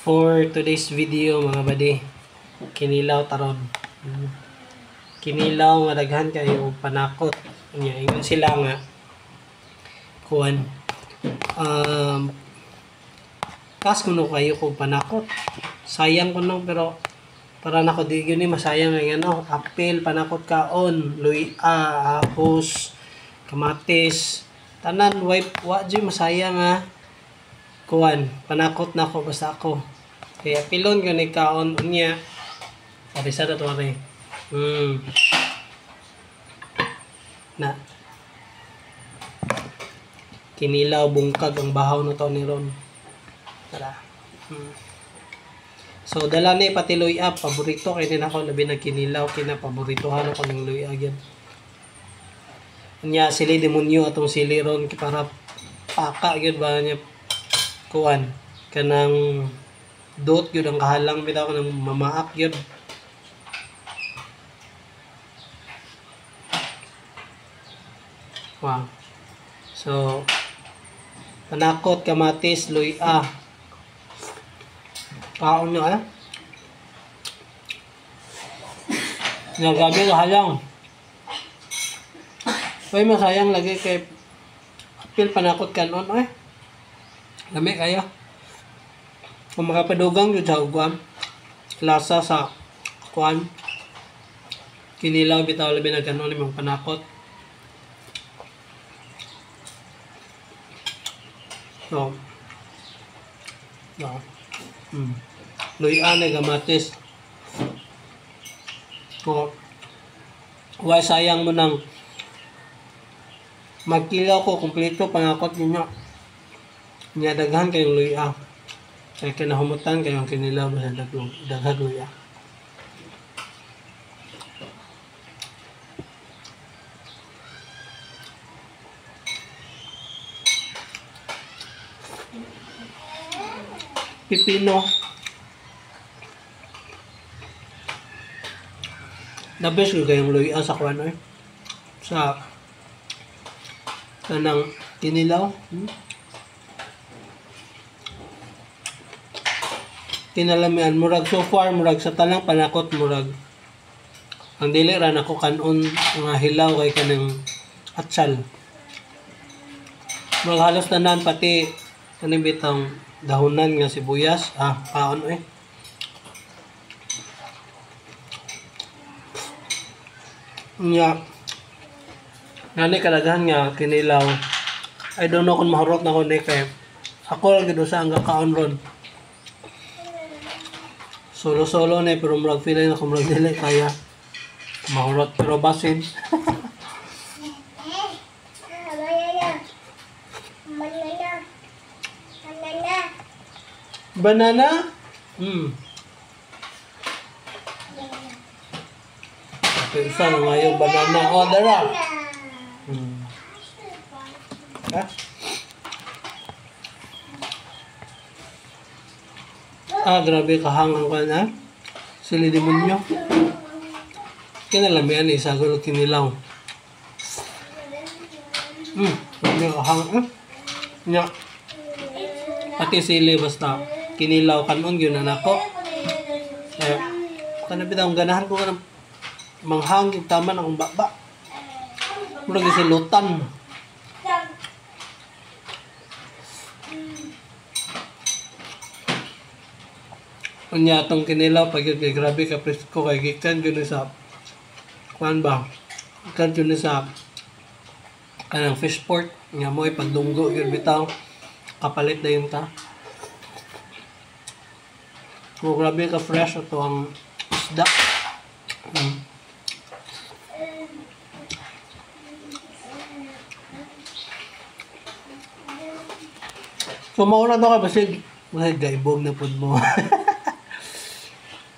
For today's video mga badi, kinilaw taron. Kinilaw nga daghan kayo panakot. Ingon sila nga kuan kas kuno kayo kung panakot. Sayang kuno pero para nako di gyud ni masayang nga ano, apel panakot kaon, luya, apos, kamatis, tanan wa jud masayang nga kuan panakot nako basta ako. Kaya pilon ko ni kaon unya. Parisa na to rin. Na. Kinilaw bungkag ang bahaw na to ni Ron. Tara. So dala ni pati luya, paborito kay din ako labi na kinilaw kina paboritohan ako ng luya gyud. Unya sili demonyo atong sili Ron para paka gyud ba niya kuan kanang dot yun ang kahalang bitaw ng mamaak yun. Wow. So panakot, kamatis, luya. Kaon nyo nagabi kahalang. Pwede masayang lagi kay apil panakot kanon lami kayo. Kung makapadugang yun sa ugam, lasa sa kuan, kinilaw bitaw labi na ganon limang panakot. So, luya na gamatis. So, why sayang mo nang magkilaw ko, kumpleto panakot ninyo. Nyadaghan kayong luya. Kaya kinahumutan kayong kinilaw sa daghang luya. Pipino. Nabes ko kayong luya sa kuwan sa kanang kinilaw. Kinalamian murag so far murag sa talang panakot murag ang dili ra nako kanon nga hilaw kay kanang atsal. Murag halos tanan pati kaning bitang dahonan nga sibuyas kaon nya ngani kadaghan nga kinilaw. I don't know kung mahurot na ko ni kay ako lang gid sa ang kaon ron. Solo na pero murag feeling ako murag dili kaya mahurot pero basin. Banana? Isa na nga yung banana. Dara. Grabe kahangang ka na. Sili demonyo. Kinalamian isa gulo kinilaw. Grabe kahangang. Nya. Pati sili basta kinilaw kanon yun na nako. Kanapit ang ganahan ko kanang manghangin taman ang baba. Murag isilutan. Unya atong kinilaw pag yun kay grabe ka presko kay gikan yun sa kuan ba gikan yun sa kanang fish port nga mo pagdunggo yun bitaw kapalit na yun ta. So grabe ka fresh ato ang isda. So mauna to ka basig gaibog na pud mo.